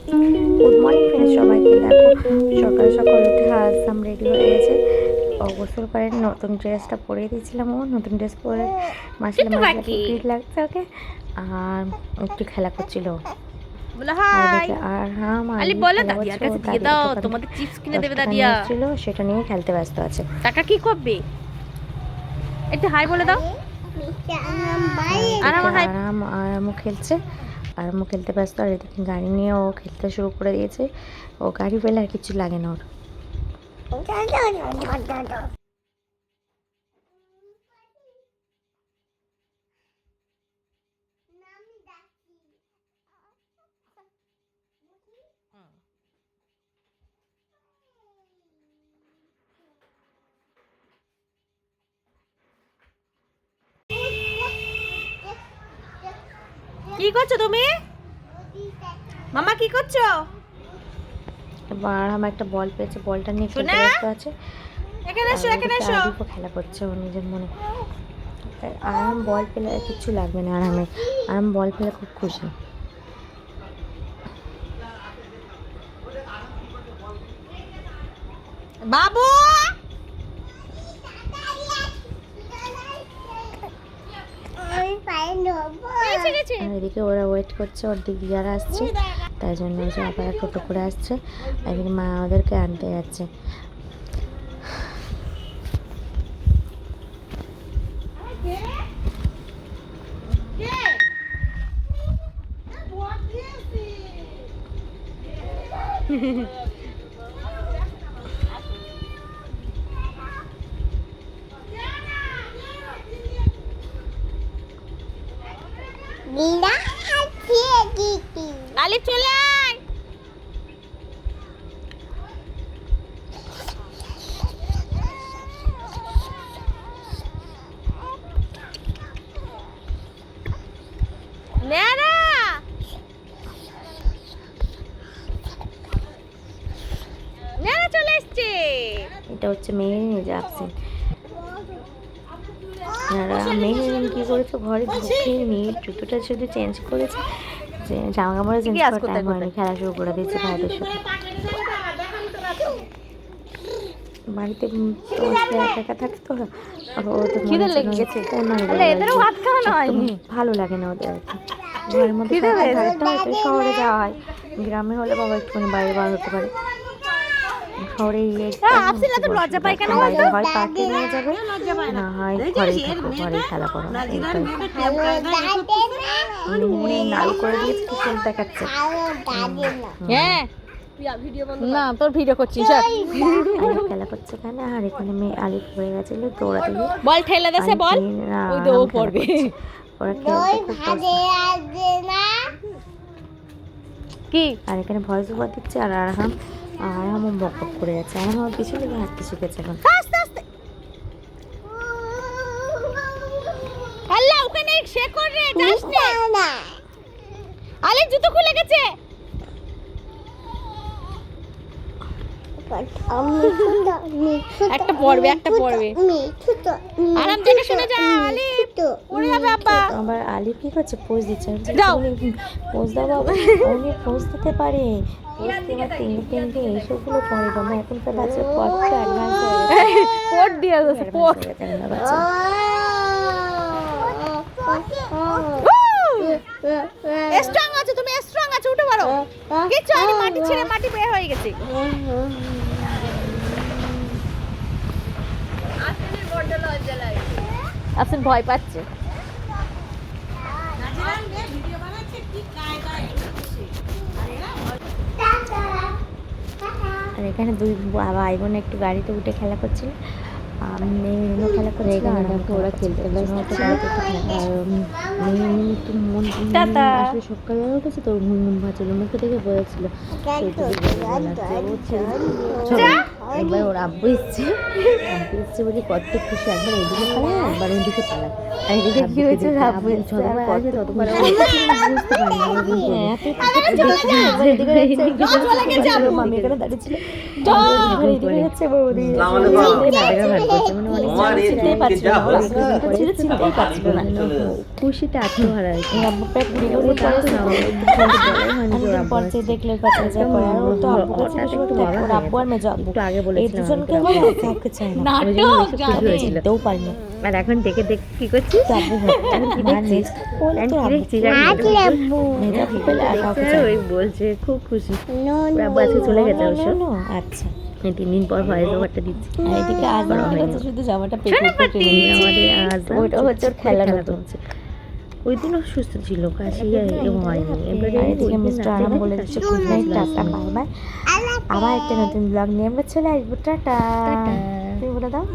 Good morning friends, সবাইকে দেখো সকাল সকাল উঠে আসাম রেডি হয়ে গেছে। গোসল করে নতুন ড্রেসটা পরিয়ে দিয়েছিলাম, ও নতুন ড্রেস পরে মাসলে ভিড় লাগছে ওকে, আর একটু খেলা করছিল। আর হ্যাঁ ছিল, সেটা নিয়ে খেলতে ব্যস্ত আছে। টাকা কি করবে একটু হাই বলে দাও। আরামও খেলছে, আরামও খেলতে ব্যস্ত। আর এদিকে গাড়ি নিয়ে ও খেলতে শুরু করে দিয়েছে। ও গাড়ি পেলে আর কিছু লাগে না ওর। কি করছো তুমি? মামা কি করছো? আরাম একটা বল পেয়েছে, বলটা নিয়ে খেলতে ব্যস্ত আছে। এখানে এসো, এখানে এসো। খেলা করছে ও নিজের মনে। আরাম বল পেলে কিছু লাগবে না আরামের, আরাম বল পেলে খুব খুশি। বাবু এদিকে ওরা ওয়েট করছে, ওর দিদি যারা আসছে, তাই জন্য যে আবার টোটো করে আসছে। এদিকে মা ওদেরকে আনতে যাচ্ছে। আলি চলে আয়। নেনা নেনা চলে এসছে। এটা হচ্ছে মেহেরিন জাপসিন। মেহেরিন কি করেছে, ঘরে ঢুকে নিয়ে জুতোটা শুধু চেঞ্জ করেছে, যে জামা কাপড় চেঞ্জ করার টাইম হয়নি, খেলা শুরু করে দিয়েছে ভাইদের সাথে। বাড়িতে একা একা থাকে তো, ভালো লাগে না ওদের। ঘরের মধ্যে শহরে যাওয়া হয়, গ্রামে হলে বাবা একটুখানি বাইরে বার হতে পারে। শহরে হয় পার্কে নিয়ে যাবে, না হয় ঘরেই থাকো, ঘরেই খেলা করো। নাড়ু করে দিয়েছে, কি খেল দেখাচ্ছে। হ্যাঁ না, তোর ভিডিও করছিস। খেলা করছে এখানে, আর এখানে মেয়ে আলিফ পড়ে গেছিল দৌড়াতে গিয়ে, বল ঠেলে দেছে, বল ওই তো ও পড়বে। ওরা খেলতে খুব কি, আর এখানে ভয়েস ওভার দিচ্ছে। আর আরহাম বক বক করে যাচ্ছে। আরহাম আমার পিছনে দিকে হাঁটতে শিখেছে এখন। আস্তে আস্তে আল্লাহ, ওখানে সে কর রে, যাস না। আলে জুতো খুলে গেছে। একটা পড়বে, একটা পড়বে। আরাম দেখে শুনে যা আলিফ, উড়ে যাবে আব্বা। আবার আলিফ কি করছে, পোজ দিচ্ছে। পোজ দাও বাবা, উনি পোজ দিতে পারে। তিনটে এইসবগুলো পরে বাবা, এখনকার বাচ্চা কত অ্যাডভান্স হয়ে গেছে। কোড দিয়ে দিয়েছে, কোড। স্ট্রং আছে, তুমি স্ট্রং আছে, উঠে পারো। কিছু আনি, মাটি ছেড়ে মাটি বের হয়ে গেছে। আসেন ভয় পাচ্ছে। আর এখানে দুই ভাই বোন একটু গাড়িতে উঠে খেলা করছিল, মেয়েও খেলা করে। এখানে দেখো ওরা খেলতে একটু মন আসলে সকালবেলা উঠেছে তো, মন ভাবছিল, মুখে থেকে বোঝাচ্ছিল। একবার ওর আব্বু এসছে বলে কত খুশি, একবার এদিকে পালায়, একবার ওইদিকে পালায়। এদিকে কি হয়েছে, মামি এখানে দাঁড়িয়েছিল, এদিকে হচ্ছে বৌদি খুশিতে আত্মহারা পর যে দেখলে বাচ্চা যা করে আর ও তো আব্বু কাছে বেশি করতে থাকে। ওর আব্বু আর মেজো আব্বু আগে এই বলেছিলাম দুজনকে হলে আর কাউকে চায় না। নাটক জানে যেতেও পারি না। আর এখন দেখে কি করছিস? তো আব্বু ভাব এখন কি দেখছিস? বলে তো আব্বু মেজো আব্বু পেলে আর কাউকে চায় না। ওই বলছে খুব খুশি। ওর আব্বু আজকে চলে গেছে অবশ্য। আচ্ছা। 3 দিন পর ভয়েস ওভারটা দিচ্ছি। আর এদিকে আজ আমার কাছে শুধু জামাটা পেতে আমাদের আজ ওইটা হচ্ছে ওর খেলার মতন। ওই দিনও সুস্থ ছিল, কাশি হয়নি। আর এদিকে মিস্টার আরাম বলে দিচ্ছে good night, tata, bye bye. আবার একটা নতুন ব্লগ নিয়ে আমরা চলে আসবো। টাটা। তুমি বলে দাও।